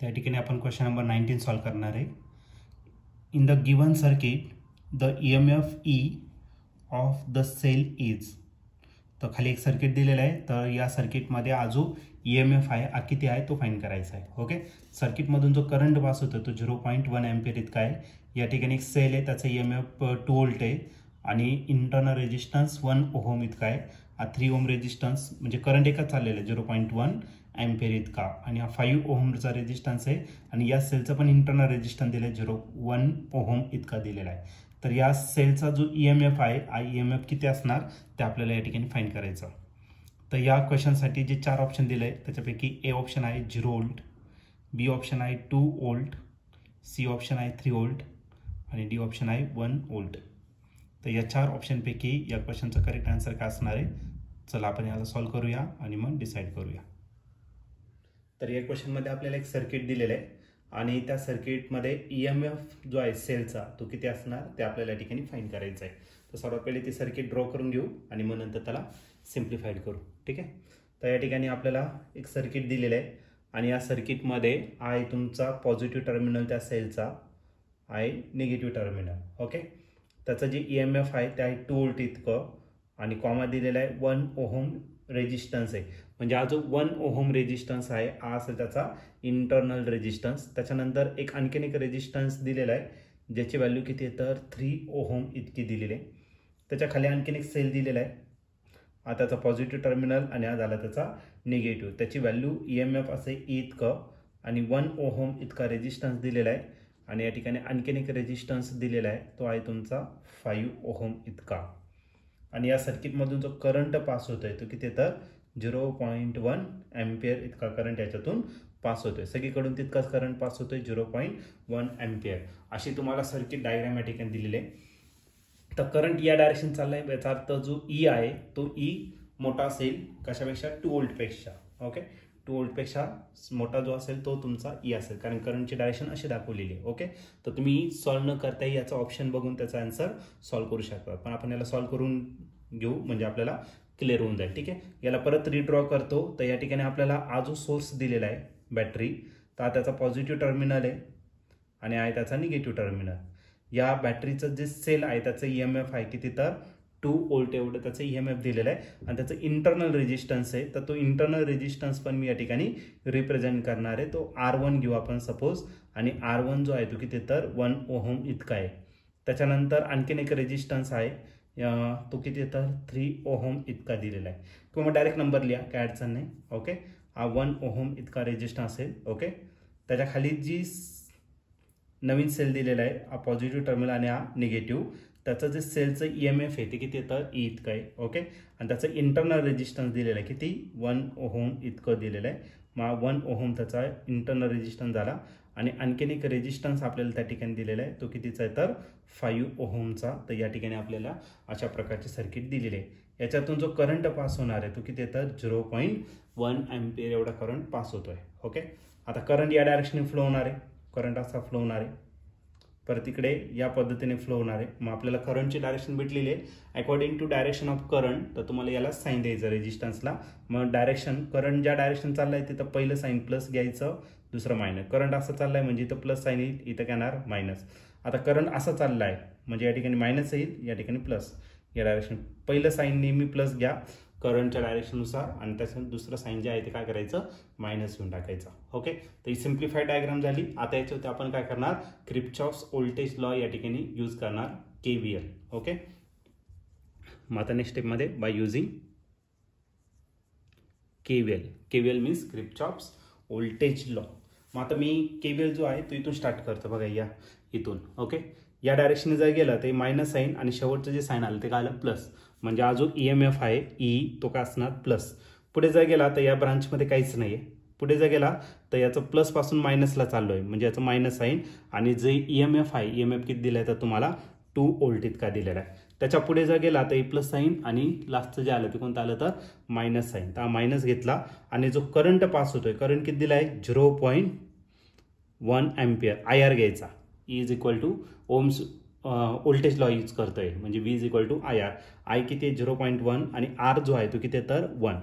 त्या ठिकाणी आपण क्वेश्चन नंबर 19 सॉल्व करणार आहे. In the given circuit the EMF E of the cell is. तर खाली एक सर्किट दिलेलं आहे, तर या सर्किटमध्ये जो EMF आहे किती आहे तो फाइंड करायचा आहे. ओके, सर्किटमधून जो करंट पास होतो तो 0.1 एम्पियर इतका आहे. या ठिकाणी एक सेल आहे, त्याचा EMF 2 व्होल्ट आहे आणि इंटरनल रेजिस्टन्स 1 ओहम इतका आहे. 3 ओहम रेजिस्टन्स म्हणजे करंट एकच चाललेला आहे 0.1 एम्पियर इतका, आणि 5 ओहमचा रेजिस्टन्स आहे आणि या सेलचा पण इंटरनल रेजिस्टन्स दिला आहे 0.1 ओहम इतका दिलेला आहे. तर या सेलचा जो EMF आहे EMF किती असणार ते आपल्याला या ठिकाणी फाइंड करायचं. तर या क्वेश्चनसाठी जे 4 ऑप्शन दिले आहे त्याच्यापैकी A ऑप्शन आहे 0 व्होल्ट, B ऑप्शन आहे 2 व्होल्ट, C ऑप्शन आहे 3 व्होल्ट आणि D ऑप्शन आहे 1 व्होल्ट. तर या 4 ऑप्शनपैकी या क्वेश्चनचा करेक्ट आन्सर काय असणार आहे. चला आपण याला सॉल्व करूया आणि मग डिसाईड करूया. तर या क्वेश्चनमध्ये आपल्याला एक सर्किट दिलेलं आहे आणि त्या सर्किटमध्ये EMF जो आहे सेलचा तो किती असणार ते आपल्याला या ठिकाणी फाइंड करायचं आहे. तर सर्वात पहिले ती सर्किट ड्रॉ करून घेऊ आणि मग नंतर त्याला सिम्प्लिफाईड करू. ठीक आहे, तर या ठिकाणी आपल्याला एक सर्किट दिलेलं आहे आणि या सर्किटमध्ये आहे तुमचा पॉझिटिव्ह टर्मिनल त्या सेलचा, आहे निगेटिव्ह टर्मिनल. ओके, त्याचं जे EMF आहे ते आहे 2 व्होल्ट इतकं आणि कॉमा दिलेला आहे 1 ओहम रेजिस्टन्स आहे. म्हणजे जो 1 ओहम रेजिस्टन्स आहे असेल त्याचा इंटरनल रेजिस्टन्स. त्याच्यानंतर एक आणखीन एक रेजिस्टन्स दिलेला आहे ज्याची व्हॅल्यू किती आहे तर 3 ओहम इतकी दिलेली आहे. त्याच्या खाली आणखीन एक सेल दिलेला आहे, त्याचा पॉझिटिव्ह टर्मिनल आणि झाला त्याचा निगेटिव्ह. त्याची व्हॅल्यू EMF असे इतकं आणि 1 ओहम इतका रेजिस्टन्स दिलेला आहे आणि या ठिकाणी आणखीन एक रेजिस्टन्स दिलेला आहे तो आहे तुमचा 5 ओहम इतका. आणि या सर्किटमधून जो करंट पास होतोय तो किती तर 0.1 एम्पियर इतका करंट याच्यातून पास होतोय. सगळीकडून तितकाच करंट पास होतोय 0.1 एम्पियर. अशी तुम्हाला सर्किट डायग्राम या ठिकाणी दिलेली आहे. तर करंट या डायरेक्शन चाललाय, याचा अर्थ जो E आहे तो E मोठा असेल कशापेक्षा 2 व्होल्टपेक्षा. ओके, 2 व्होल्टपेक्षा मोठा जो असेल तो तुमचा E असेल, कारण करंटची डायरेक्शन अशी दाखवलेली आहे. ओके, तर तुम्ही सॉल्व्ह न करताही याचा ऑप्शन बघून त्याचा आन्सर सॉल्व्ह करू शकता, पण आपण याला सॉल्व्ह करून घेऊ म्हणजे आपल्याला क्लिअर होऊन जाईल. ठीक आहे, याला परत रिड्रॉ करतो. तर या ठिकाणी आपल्याला जो सोर्स दिलेला आहे बॅटरी, तर त्याचा पॉझिटिव्ह टर्मिनल आहे आणि आहे त्याचा निगेटिव्ह टर्मिनल. या बॅटरीचं जे सेल आहे त्याचं EMF आहे किती तर 2 व्होल्ट एवढं त्याचं EMF दिलेलं आहे आणि त्याचं इंटरनल रेजिस्टन्स आहे. तर तो इंटरनल रेजिस्टन्स पण मी या ठिकाणी रिप्रेझेंट करणार आहे. तो R1 घेऊ आपण सपोज, आणि R1 जो आहे तो किती तर 1 ओहम इतका आहे. त्याच्यानंतर आणखीन एक रेजिस्टन्स आहे तो किती तर 3 ओहम इतका दिलेला आहे. किंवा मग डायरेक्ट नंबर लिहा, काय अडचण नाही. ओके, 1 ओहम इतका रेजिस्टन्स असेल. ओके, त्याच्या खाली जी नवीन सेल दिलेला आहे पॉझिटिव्ह टर्मिनल आणि निगेटिव्ह, त्याचं जे सेलचं EMF आहे ते किती तर E इतकं आहे. ओके, आणि त्याचं इंटरनल रेजिस्टन्स दिलेलं आहे किती 1 ओहम इतकं दिलेलं आहे. मग 1 ओहम त्याचा इंटरनल रेजिस्टन्स झाला आणि आणखीन एक रेजिस्टन्स आपल्याला त्या ठिकाणी दिलेला आहे तो कितीचा आहे तर 5 ओहमचा. तर या ठिकाणी आपल्याला अशा प्रकारचे सर्किट दिलेले आहे. याच्यातून जो करंट पास होणार आहे तो किती आहे तर 0.1 एम्पियर एवढा करंट पास होतोय. ओके, आता करंट या डायरेक्शनने फ्लो होणार आहे, करंट असा फ्लो होणार आहे, परत इकडे या पद्धतीने फ्लो होणार आहे. मग आपल्याला करंटची डायरेक्शन भेटलेली आहे. According to direction of current, तर तुम्हाला याला साईन द्यायचं रेजिस्टन्सला. मग डायरेक्शन करंट ज्या डायरेक्शन चाललाय तिथं पहिलं साईन प्लस घ्यायचं, दुसरं मायनस. करंट असं चाललाय म्हणजे इथं प्लस साईन येईल, इथं काय येणार मायनस. आता करंट असं चाललाय म्हणजे या ठिकाणी मायनस येईल, या ठिकाणी प्लस. या डायरेक्शन पहिलं साईन नेहमी प्लस घ्या करंटच्या डायरेक्शननुसार आणि त्याचं दुसरं साईन जे आहे ते काय करायचं मायनस घेऊन टाकायचं. ओके, तर ही सिम्प्लिफाईड डायग्राम झाली. आता याच्यावरती आपण काय करणार किर्चॉफ्स व्होल्टेज लॉ या ठिकाणी यूज करणार, KVL. ओके, मग आता नेक्स्ट स्टेपमध्ये by using KVL means Kirchhoff's voltage law. मग आता मी KVL जो आहे तो इथून स्टार्ट करतो बघा, या इथून. ओके, या डायरेक्शनने जर गेला तर मायनस साईन आणि शेवटचं जे साईन आलं ते काय आलं प्लस, म्हणजे जो EMF आहे E तो काय असणार प्लस. पुढे जर गेला तर या ब्रांचमध्ये काहीच नाही आहे. पुढे जर गेला तर याचं प्लस पासून मायनसला चाललो आहे म्हणजे याचं मायनस साईन, आणि जे EMF आहे EMF किती दिलं आहे तर तुम्हाला 2 व्होल्ट इतका दिलेला आहे. त्याच्या पुढे जर गेला तर प्लस साईन आणि लास्टचं जे आलं ते कोणतं आलं तर मायनस साईन. तर मायनस घेतला आणि जो करंट पास होतोय करंट किती दिला आहे 0.1 एम्पियर. IR घ्यायचा, E is equal to Ohm's voltage law use करतोय म्हणजे V is equal to IR. I किती आहे 0.1 आणि R जो आहे तो किती आहे तर 1.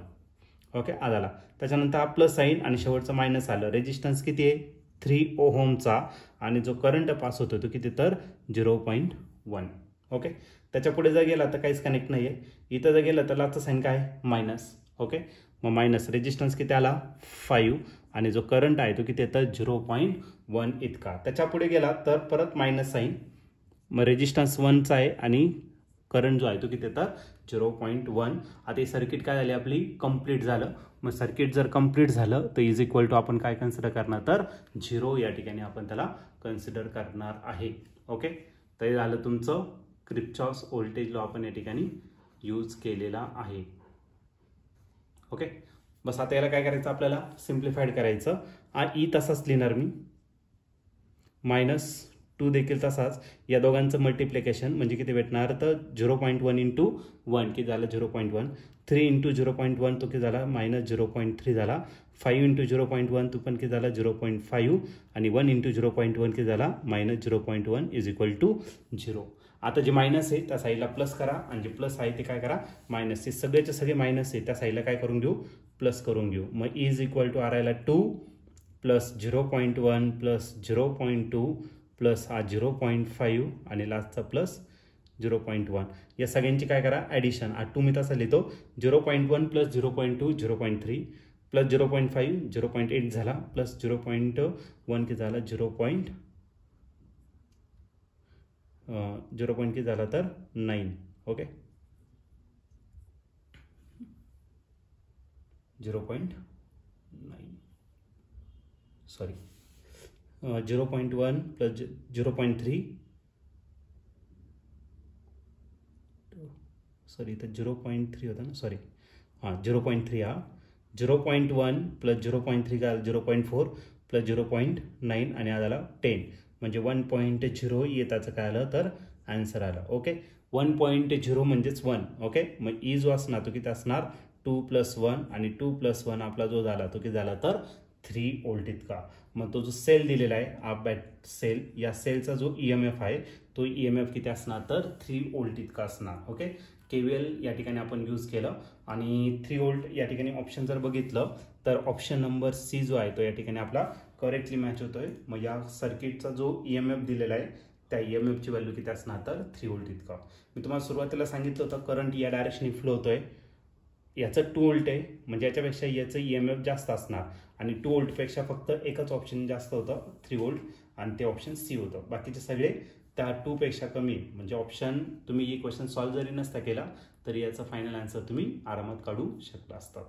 ओके, आला. त्याच्यानंतर हा प्लस साईन आणि शेवटचं मायनस आलं. रेजिस्टन्स किती आहे 3 ओहमचा आणि जो करंट पास होतो तो किती तर 0.1. ओके, त्याच्या पुढे जर गेला तर काहीच कनेक्ट नाही आहे. इथं जर गेलं तर लास्टचं साईन काय मायनस. ओके, मग मायनस रेजिस्टन्स किती आला 5 आणि जो करंट आहे तो किती येतं 0.1 इतका. त्याच्या पुढे गेला तर परत मायनस साईन, मग रेजिस्टन्स 1चा आहे आणि करंट जो आहे तो किती येतं 0.1. आता ही सर्किट काय झाली आपली कंप्लीट झालं. मग सर्किट जर कंप्लीट झालं तर इज इक्वल टू आपण काय कन्सिडर करणार तर 0 या ठिकाणी आपण त्याला कन्सिडर करणार आहे. ओके, तर हे झालं तुमचं किर्चॉफ्स व्होल्टेज लॉ आपण या ठिकाणी यूज केलेला आहे. ओके, बस आता याला काय करायचं आपल्याला सिम्प्लिफाईड करायचं. ई तसाच लिहिणार मी, -2 देखील तसाच. या दोघांचं मल्टिप्लिकेशन म्हणजे किती भेटणार तर 0.1 इंटू 1 किती झालं 0.1. 3 इंटू 0.1 तो किती झाला -0.3 झाला. 5 इंटू 0.1 तो पण किती झाला 0.5 आणि 1 इंटू 0.1 किती झाला -0.1 इज इक्वल टू 0. आता जे मायनस आहे त्या साईडला प्लस करा आणि जे प्लस आहे ते काय करा मायनस. हे सगळेचे सगळे मायनस आहे त्या साईडला काय करून घेऊ प्लस करून घेऊ. मग इज इक्वल टू आरायला 2 प्लस 0.1 प्लस 0.2 प्लस हा 0.5 आणि लास्टचा प्लस 0.1. या सगळ्यांची काय करा ॲडिशन. 2 मी तसा लिहितो 0.1 प्लस 0.2 0.3 प्लस 0.5 0.8 झाला प्लस 0.1 किती झाला 0. किती झाला तर 9. ओके, 0.9 सॉरी 0.1 प्लस 0.3 सॉरी तर 0.3 होता ना सॉरी 0.3 हा 0.1 प्लस 0.3 का 0.4 प्लस 0.9 आणि हा झाला 10 म्हणजे 1.0 येताचं काय आलं तर आन्सर आलं. ओके, 1.0 म्हणजेच 1. ओके, मग ई जो असणार तो किती असणार 2 + 1 आणि 2 + 1 आपला जो झाला तो किती झाला तर 3 व्होल्ट इतका. मग तो जो सेल दिलेला आहे हा बॅट सेल, या सेलचा जो EMF आहे तो EMF किती असणार तर 3 व्होल्ट इतका असणार. ओके, KVL या ठिकाणी आपण यूज केलं आणि 3 व्होल्ट या ठिकाणी ऑप्शन जर बघितलं तर ऑप्शन नंबर सी जो आहे तो या ठिकाणी आपला करेक्टली मॅच होतोय. मग या सर्किटचा जो EMF दिलेला आहे त्या EMF ची व्हॅल्यू किती असणार तर 3 व्होल्ट इतका. मी तुम्हाला सुरुवातीला सांगितलं होतं करंट या डायरेक्शनने फ्लो होतोय. याचं 2 व्होल्ट आहे म्हणजे याच्यापेक्षा याचं EMF जास्त असणार आणि 2 व्होल्टपेक्षा फक्त एकच ऑप्शन जास्त होतं 3 व्होल्ट आणि ते ऑप्शन सी होतं. बाकीचे सगळे त्या 2 पेक्षा कमी म्हणजे ऑप्शन तुम्ही ही क्वेश्चन सॉल्व्ह जरी नसता केला तरी याचा फायनल आन्सर तुम्ही आरामात काढू शकला असता.